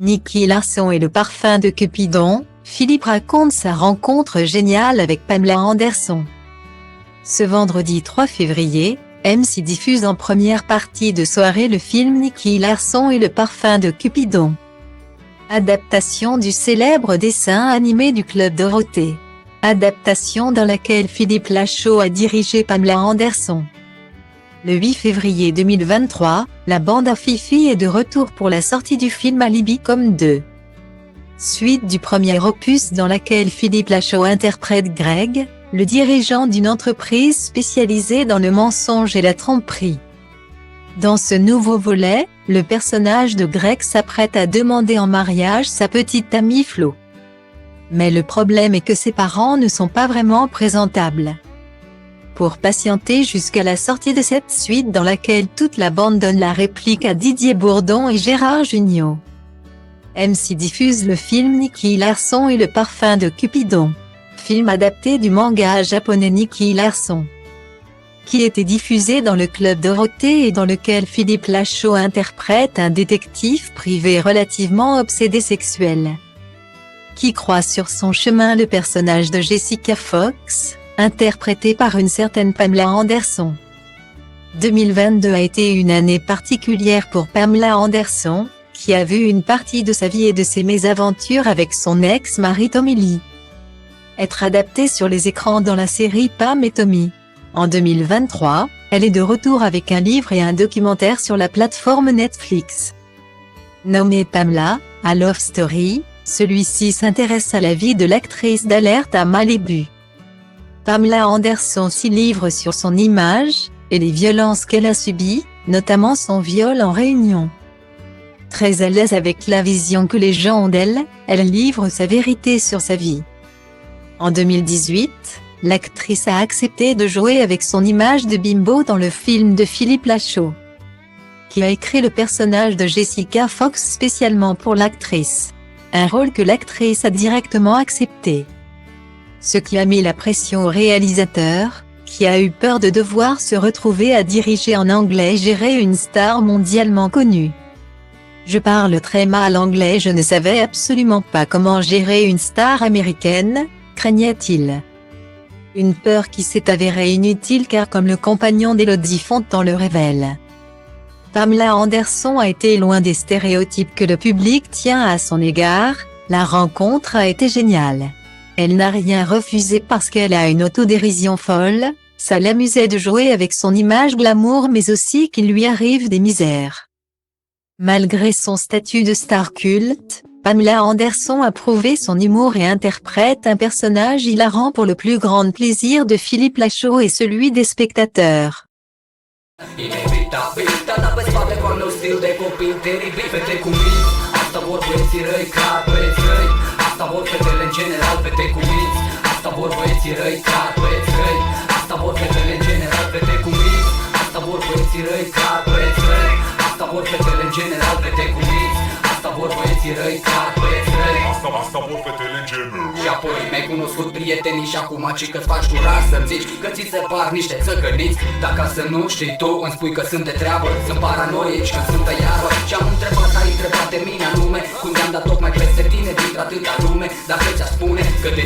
Nicky Larson et le parfum de Cupidon, Philippe raconte sa rencontre géniale avec Pamela Anderson. Ce vendredi 3 février, M6 diffuse en première partie de soirée le film Nicky Larson et le parfum de Cupidon. Adaptation du célèbre dessin animé du Club Dorothée. Adaptation dans laquelle Philippe Lachaud a dirigé Pamela Anderson. Le 8 février 2023, la bande à Fifi est de retour pour la sortie du film Alibi comme 2. Suite du premier opus dans laquelle Philippe Lachaud interprète Greg, le dirigeant d'une entreprise spécialisée dans le mensonge et la tromperie. Dans ce nouveau volet, le personnage de Greg s'apprête à demander en mariage sa petite amie Flo. Mais le problème est que ses parents ne sont pas vraiment présentables. Pour patienter jusqu'à la sortie de cette suite dans laquelle toute la bande donne la réplique à Didier Bourdon et Gérard Jugnot. M6 diffuse le film Nicky Larson et le parfum de Cupidon, film adapté du manga japonais Nicky Larson, qui était diffusé dans le Club Dorothée et dans lequel Philippe Lachaud interprète un détective privé relativement obsédé sexuel, qui croise sur son chemin le personnage de Jessica Fox, interprétée par une certaine Pamela Anderson. 2022 a été une année particulière pour Pamela Anderson, qui a vu une partie de sa vie et de ses mésaventures avec son ex-mari Tommy Lee être adaptée sur les écrans dans la série Pam et Tommy. En 2023, elle est de retour avec un livre et un documentaire sur la plateforme Netflix. Nommé Pamela, a Love Story, celui-ci s'intéresse à la vie de l'actrice d'Alerte à Malibu. Pamela Anderson s'y livre sur son image, et les violences qu'elle a subies, notamment son viol en réunion. Très à l'aise avec la vision que les gens ont d'elle, elle livre sa vérité sur sa vie. En 2018, l'actrice a accepté de jouer avec son image de bimbo dans le film de Philippe Lachaud, qui a écrit le personnage de Jessica Fox spécialement pour l'actrice. Un rôle que l'actrice a directement accepté. Ce qui a mis la pression au réalisateur, qui a eu peur de devoir se retrouver à diriger en anglais et gérer une star mondialement connue. Je parle très mal anglais, je ne savais absolument pas comment gérer une star américaine, craignait-il. Une peur qui s'est avérée inutile car comme le compagnon d'Elodie Fontan le révèle, Pamela Anderson a été loin des stéréotypes que le public tient à son égard, la rencontre a été géniale. Elle n'a rien refusé parce qu'elle a une autodérision folle, ça l'amusait de jouer avec son image glamour mais aussi qu'il lui arrive des misères. Malgré son statut de star culte, Pamela Anderson a prouvé son humour et interprète un personnage hilarant pour le plus grand plaisir de Philippe Lachaud et celui des spectateurs. Inevitabil, dar n-aveți spate cu al meu stil de copil teribil. Fete cu minți, asta vor băieții răi, clar băieți răi. Asta vor fetele în general, fete cu minți. Asta vor băieții răi, clar băieți răi. Asta vor fetele în general, fete cu minți. Asta vor băieții răi, clar băieți răi. Asta vor fetele în general, fete cu minți. Asta vor băieții răi, clar băieți răi. Asta vor fetele în general. Și apoi mi-ai cunoscut prietenii și acum ci că-ți faci curaj să-mi zici că ți se par niște țăcăniți. Dar ca să nu știi tu, îmi spui că sunt de treabă, sunt paranoici când sunt pe iarbă. Și-am întrebat, ai întrebat de mine anume, cum te-am dat tocmai peste tine dintre atâta lume. Dacă ți-a spune că te